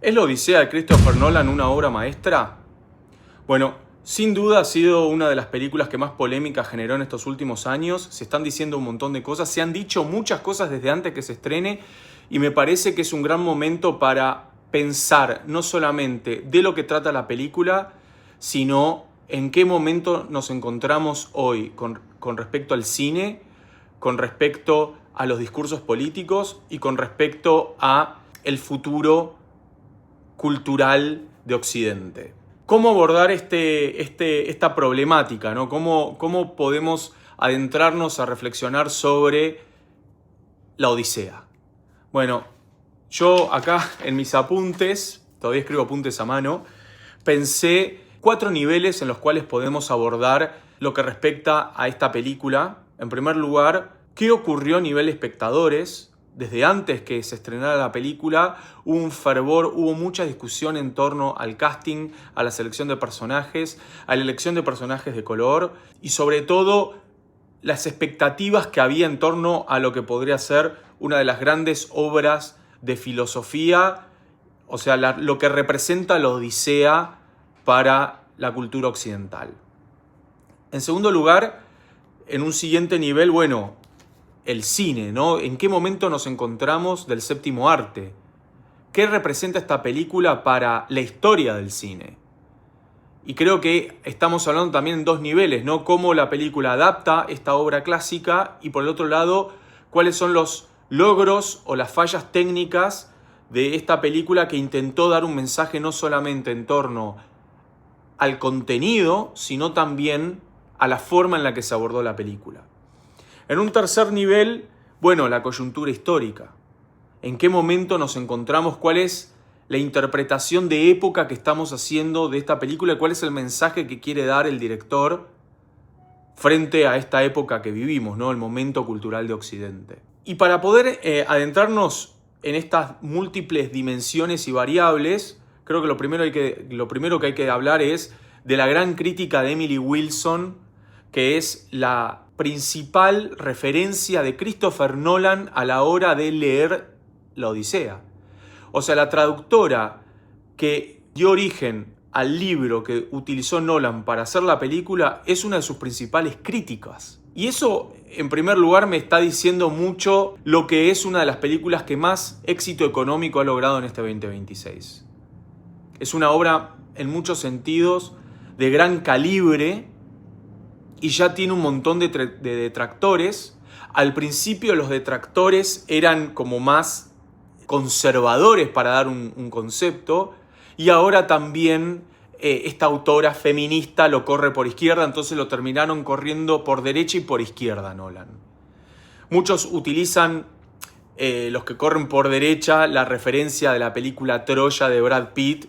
¿Es la Odisea de Christopher Nolan una obra maestra? Bueno, sin duda ha sido una de las películas que más polémica generó en estos últimos años. Se están diciendo un montón de cosas, se han dicho muchas cosas desde antes que se estrene y me parece que es un gran momento para pensar no solamente de lo que trata la película, sino en qué momento nos encontramos hoy con respecto al cine, con respecto a los discursos políticos y con respecto a el futuro cultural de Occidente. ¿Cómo abordar esta problemática, ¿no? ¿Cómo podemos adentrarnos a reflexionar sobre la Odisea? Bueno, yo acá en mis apuntes, todavía escribo apuntes a mano, pensé 4 niveles en los cuales podemos abordar lo que respecta a esta película. En primer lugar, ¿qué ocurrió a nivel espectadores? Desde antes que se estrenara la película hubo un fervor, hubo mucha discusión en torno al casting, a la selección de personajes, a la elección de personajes de color y sobre todo las expectativas que había en torno a lo que podría ser una de las grandes obras de filosofía, o sea, lo que representa la Odisea para la cultura occidental. En segundo lugar, en un siguiente nivel, bueno, el cine, ¿no? ¿En qué momento nos encontramos del séptimo arte? ¿Qué representa esta película para la historia del cine? Y creo que estamos hablando también en 2 niveles, ¿no? Cómo la película adapta esta obra clásica y por el otro lado, cuáles son los logros o las fallas técnicas de esta película que intentó dar un mensaje no solamente en torno al contenido, sino también a la forma en la que se abordó la película. En un tercer nivel, bueno, la coyuntura histórica. ¿En qué momento nos encontramos? ¿Cuál es la interpretación de época que estamos haciendo de esta película? ¿Cuál es el mensaje que quiere dar el director frente a esta época que vivimos, ¿no? El momento cultural de Occidente. Y para poder adentrarnos en estas múltiples dimensiones y variables, creo que lo primero que hay que hablar es de la gran crítica de Emily Wilson, que es la principal referencia de Christopher Nolan a la hora de leer la Odisea. O sea, la traductora que dio origen al libro que utilizó Nolan para hacer la película es una de sus principales críticas. Y eso, en primer lugar, me está diciendo mucho lo que es una de las películas que más éxito económico ha logrado en este 2026. Es una obra, en muchos sentidos, de gran calibre y ya tiene un montón de detractores. Al principio los detractores eran como más conservadores para dar un concepto y ahora también esta autora feminista lo corre por izquierda, entonces lo terminaron corriendo por derecha y por izquierda Nolan. Muchos utilizan, los que corren por derecha, la referencia de la película Troya de Brad Pitt,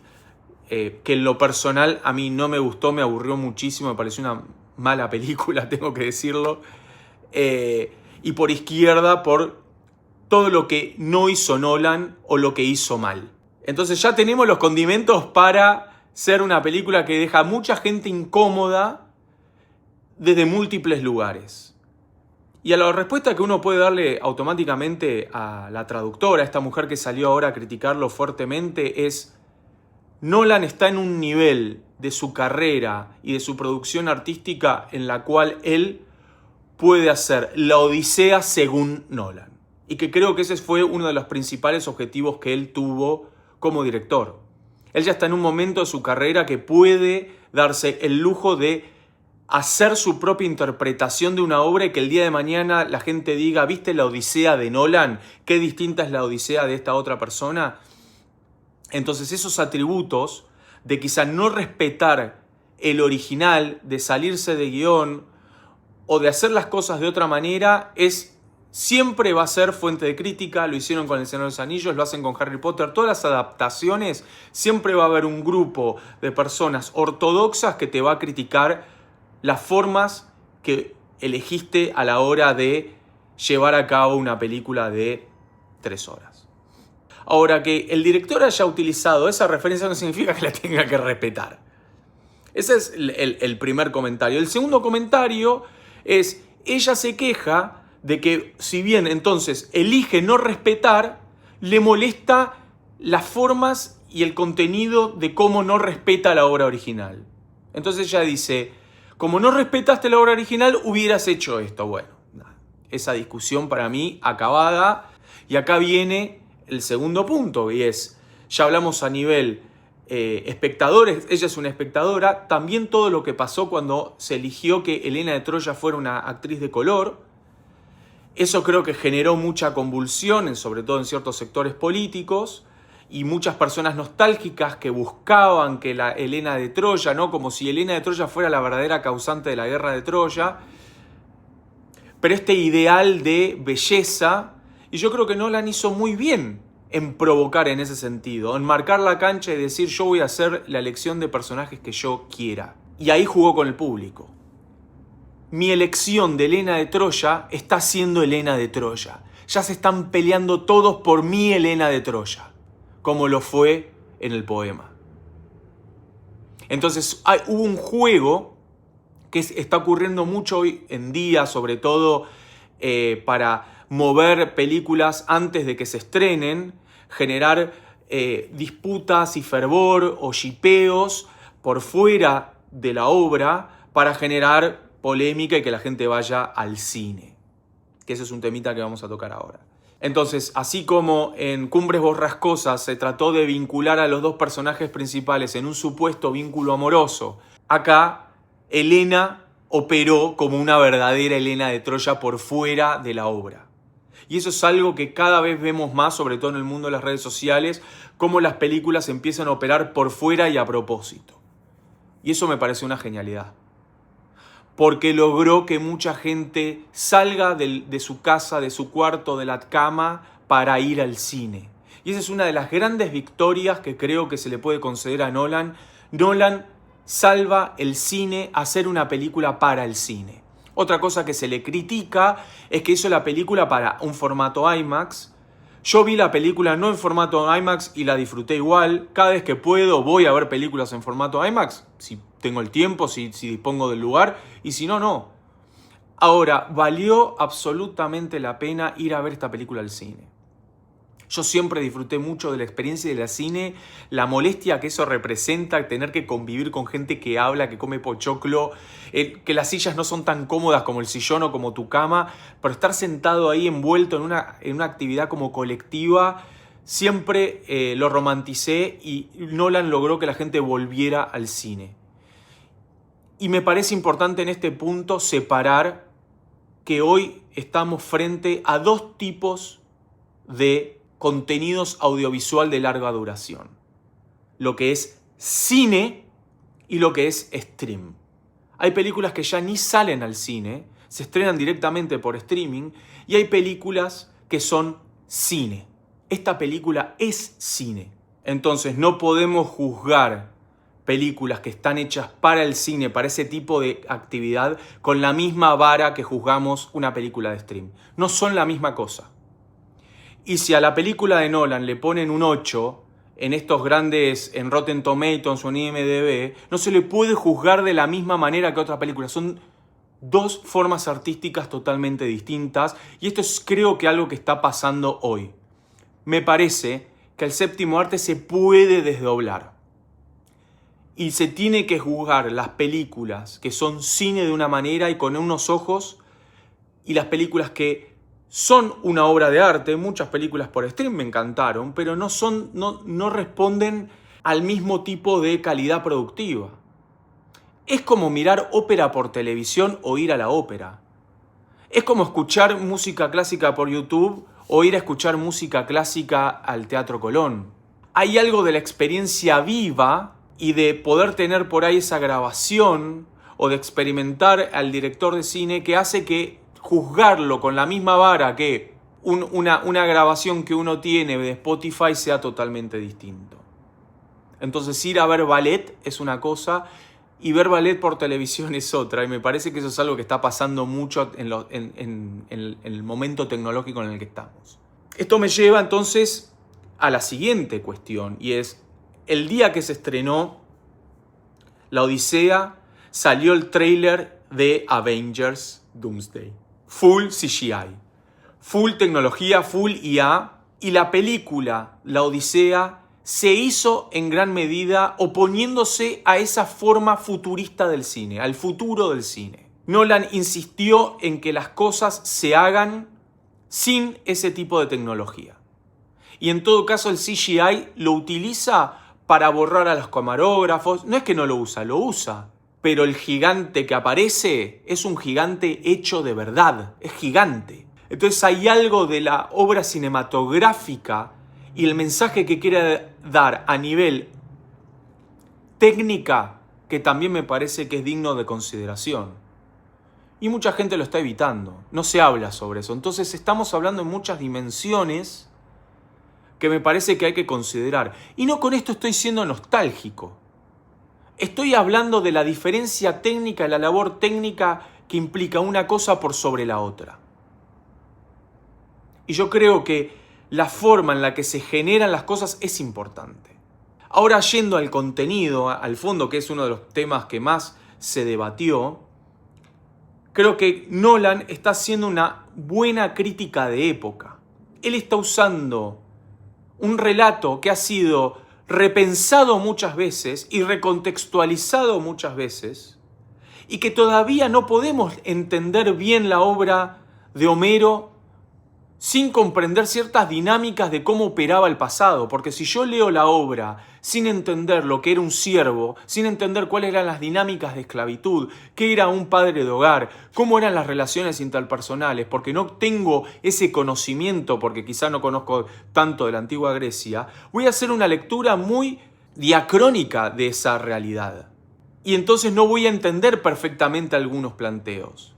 que en lo personal a mí no me gustó, me aburrió muchísimo, me pareció una mala película, tengo que decirlo. Y por izquierda, por todo lo que no hizo Nolan o lo que hizo mal. Entonces ya tenemos los condimentos para ser una película que deja a mucha gente incómoda desde múltiples lugares. Y a la respuesta que uno puede darle automáticamente a la traductora, a esta mujer que salió ahora a criticarlo fuertemente, es: Nolan está en un nivel de su carrera y de su producción artística en la cual él puede hacer la Odisea según Nolan. Y que creo que ese fue uno de los principales objetivos que él tuvo como director. Él ya está en un momento de su carrera que puede darse el lujo de hacer su propia interpretación de una obra y que el día de mañana la gente diga: ¿viste la Odisea de Nolan? ¿Qué distinta es la Odisea de esta otra persona? Entonces esos atributos de quizá no respetar el original, de salirse de guión o de hacer las cosas de otra manera, siempre va a ser fuente de crítica. Lo hicieron con El Señor de los Anillos, lo hacen con Harry Potter. Todas las adaptaciones, siempre va a haber un grupo de personas ortodoxas que te va a criticar las formas que elegiste a la hora de llevar a cabo una película de 3 horas. Ahora, que el director haya utilizado esa referencia no significa que la tenga que respetar. Ese es el primer comentario. El segundo comentario es: ella se queja de que, si bien entonces elige no respetar, le molesta las formas y el contenido de cómo no respeta la obra original. Entonces ella dice, como no respetaste la obra original, hubieras hecho esto. Bueno, esa discusión para mí acabada. Y acá viene el segundo punto, y es, ya hablamos a nivel espectadores, ella es una espectadora, también todo lo que pasó cuando se eligió que Helena de Troya fuera una actriz de color. Eso creo que generó mucha convulsión, sobre todo en ciertos sectores políticos, y muchas personas nostálgicas que buscaban que la Helena de Troya, ¿no? Como si Helena de Troya fuera la verdadera causante de la guerra de Troya. Pero este ideal de belleza, y yo creo que Nolan hizo muy bien en provocar en ese sentido, en marcar la cancha y decir yo voy a hacer la elección de personajes que yo quiera. Y ahí jugó con el público. Mi elección de Helena de Troya está siendo Helena de Troya. Ya se están peleando todos por mi Helena de Troya, como lo fue en el poema. Entonces hubo un juego que está ocurriendo mucho hoy en día, sobre todo para mover películas antes de que se estrenen, generar disputas y fervor o shipeos por fuera de la obra para generar polémica y que la gente vaya al cine. Que ese es un temita que vamos a tocar ahora. Entonces, así como en Cumbres Borrascosas se trató de vincular a los dos personajes principales en un supuesto vínculo amoroso, acá Helena operó como una verdadera Helena de Troya por fuera de la obra. Y eso es algo que cada vez vemos más, sobre todo en el mundo de las redes sociales, cómo las películas empiezan a operar por fuera y a propósito. Y eso me parece una genialidad. Porque logró que mucha gente salga de su casa, de su cuarto, de la cama, para ir al cine. Y esa es una de las grandes victorias que creo que se le puede conceder a Nolan. Nolan salva el cine a hacer una película para el cine. Otra cosa que se le critica es que hizo la película para un formato IMAX. Yo vi la película no en formato IMAX y la disfruté igual. Cada vez que puedo voy a ver películas en formato IMAX, si tengo el tiempo, si dispongo del lugar, y si no, no. Ahora, valió absolutamente la pena ir a ver esta película al cine. Yo siempre disfruté mucho de la experiencia del cine, la molestia que eso representa, tener que convivir con gente que habla, que come pochoclo, que las sillas no son tan cómodas como el sillón o como tu cama, pero estar sentado ahí envuelto en una actividad como colectiva, siempre lo romanticé y Nolan logró que la gente volviera al cine. Y me parece importante en este punto separar que hoy estamos frente a dos tipos de contenidos audiovisual de larga duración. Lo que es cine y lo que es stream. Hay películas que ya ni salen al cine, se estrenan directamente por streaming, y hay películas que son cine. Esta película es cine. Entonces no podemos juzgar películas que están hechas para el cine, para ese tipo de actividad, con la misma vara que juzgamos una película de stream. No son la misma cosa. Y si a la película de Nolan le ponen un 8 en estos grandes, en Rotten Tomatoes o en IMDb, no se le puede juzgar de la misma manera que otras películas. Son dos formas artísticas totalmente distintas y esto es, creo que, algo que está pasando hoy. Me parece que el séptimo arte se puede desdoblar y se tiene que juzgar las películas que son cine de una manera y con unos ojos, y las películas que son una obra de arte. Muchas películas por stream me encantaron, pero no responden al mismo tipo de calidad productiva. Es como mirar ópera por televisión o ir a la ópera. Es como escuchar música clásica por YouTube o ir a escuchar música clásica al Teatro Colón. Hay algo de la experiencia viva y de poder tener por ahí esa grabación o de experimentar al director de cine que hace que juzgarlo con la misma vara que una grabación que uno tiene de Spotify sea totalmente distinto. Entonces ir a ver ballet es una cosa y ver ballet por televisión es otra, y me parece que eso es algo que está pasando mucho en el momento tecnológico en el que estamos. Esto me lleva entonces a la siguiente cuestión, y es el día que se estrenó La Odisea, salió el tráiler de Avengers Doomsday. Full CGI, full tecnología, full IA, y la película La Odisea se hizo en gran medida oponiéndose a esa forma futurista del cine, al futuro del cine. Nolan insistió en que las cosas se hagan sin ese tipo de tecnología. Y en todo caso el CGI lo utiliza para borrar a los camarógrafos. No es que no lo usa, lo usa. Pero el gigante que aparece es un gigante hecho de verdad, es gigante. Entonces hay algo de la obra cinematográfica y el mensaje que quiere dar a nivel técnica que también me parece que es digno de consideración. Y mucha gente lo está evitando, no se habla sobre eso. Entonces estamos hablando en muchas dimensiones que me parece que hay que considerar. Y no con esto estoy siendo nostálgico. Estoy hablando de la diferencia técnica, la labor técnica que implica una cosa por sobre la otra. Y yo creo que la forma en la que se generan las cosas es importante. Ahora, yendo al contenido, al fondo, que es uno de los temas que más se debatió, creo que Nolan está haciendo una buena crítica de época. Él está usando un relato que ha sido repensado muchas veces y recontextualizado muchas veces, y que todavía no podemos entender bien la obra de Homero sin comprender ciertas dinámicas de cómo operaba el pasado. Porque si yo leo la obra sin entender lo que era un siervo, sin entender cuáles eran las dinámicas de esclavitud, qué era un padre de hogar, cómo eran las relaciones interpersonales, porque no tengo ese conocimiento, porque quizá no conozco tanto de la antigua Grecia, voy a hacer una lectura muy diacrónica de esa realidad. Y entonces no voy a entender perfectamente algunos planteos.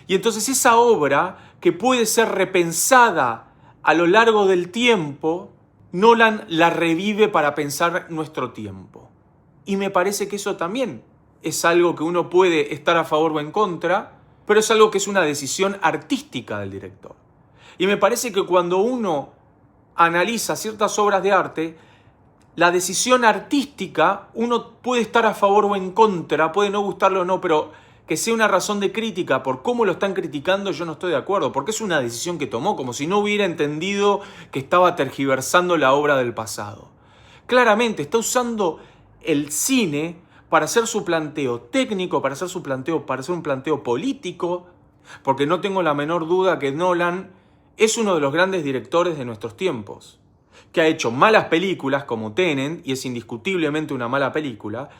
Y entonces esa obra, que puede ser repensada a lo largo del tiempo, Nolan la revive para pensar nuestro tiempo. Y me parece que eso también es algo que uno puede estar a favor o en contra, pero es algo que es una decisión artística del director. Y me parece que cuando uno analiza ciertas obras de arte, la decisión artística, uno puede estar a favor o en contra, puede no gustarlo o no, pero que sea una razón de crítica por cómo lo están criticando, yo no estoy de acuerdo, porque es una decisión que tomó, como si no hubiera entendido que estaba tergiversando la obra del pasado. Claramente está usando el cine para hacer su planteo técnico, para hacer un planteo político, porque no tengo la menor duda que Nolan es uno de los grandes directores de nuestros tiempos, que ha hecho malas películas como Tenet, y es indiscutiblemente una mala película,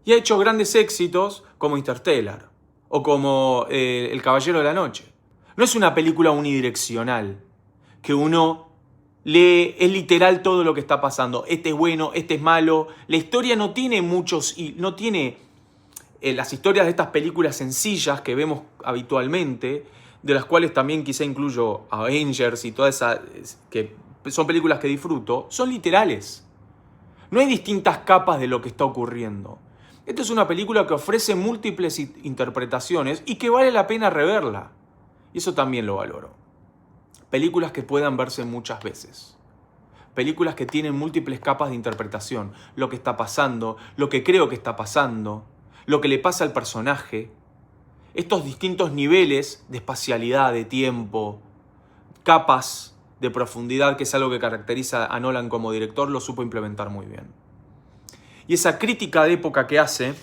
y ha hecho grandes éxitos como Interstellar o como El Caballero de la Noche. No es una película unidireccional, que uno lee, es literal todo lo que está pasando. Este es bueno, este es malo. La historia no tiene no tiene las historias de estas películas sencillas que vemos habitualmente, de las cuales también quizá incluyo Avengers y todas esas, que son películas que disfruto, son literales. No hay distintas capas de lo que está ocurriendo. Esta es una película que ofrece múltiples interpretaciones y que vale la pena reverla. Y eso también lo valoro. Películas que puedan verse muchas veces. Películas que tienen múltiples capas de interpretación. Lo que está pasando, lo que creo que está pasando, lo que le pasa al personaje. Estos distintos niveles de espacialidad, de tiempo, capas de profundidad, que es algo que caracteriza a Nolan como director, lo supo implementar muy bien. Y esa crítica de época que hace,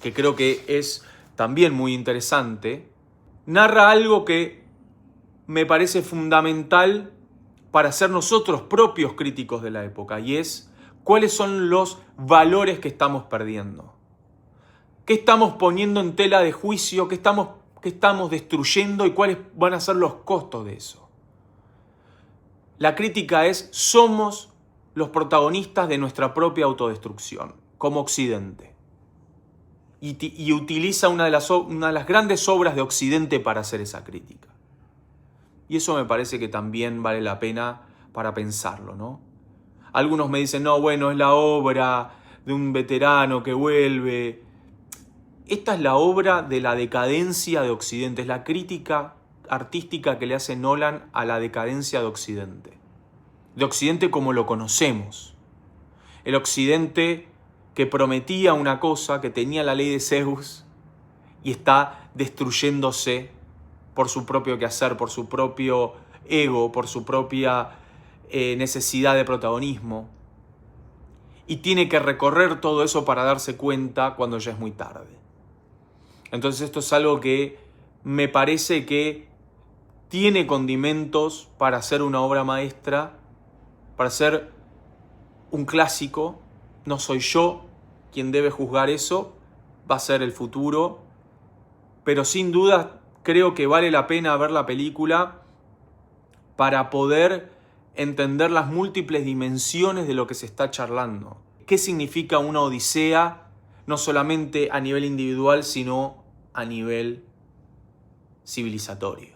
que creo que es también muy interesante, narra algo que me parece fundamental para ser nosotros propios críticos de la época, y es cuáles son los valores que estamos perdiendo. ¿Qué estamos poniendo en tela de juicio? ¿Qué estamos destruyendo? ¿Y cuáles van a ser los costos de eso? La crítica es: somos los protagonistas de nuestra propia autodestrucción, como Occidente. Y utiliza una de las grandes obras de Occidente para hacer esa crítica. Y eso me parece que también vale la pena para pensarlo, ¿no? Algunos me dicen, no, bueno, es la obra de un veterano que vuelve. Esta es la obra de la decadencia de Occidente, es la crítica artística que le hace Nolan a la decadencia de Occidente. De Occidente como lo conocemos. El Occidente que prometía una cosa, que tenía la ley de Zeus y está destruyéndose por su propio quehacer, por su propio ego, por su propia necesidad de protagonismo. y tiene que recorrer todo eso para darse cuenta cuando ya es muy tarde. Entonces esto es algo que me parece que tiene condimentos para ser una obra maestra, para ser un clásico. No soy yo quien debe juzgar eso, va a ser el futuro, pero sin duda creo que vale la pena ver la película para poder entender las múltiples dimensiones de lo que se está charlando. ¿Qué significa una odisea, no solamente a nivel individual, sino a nivel civilizatorio?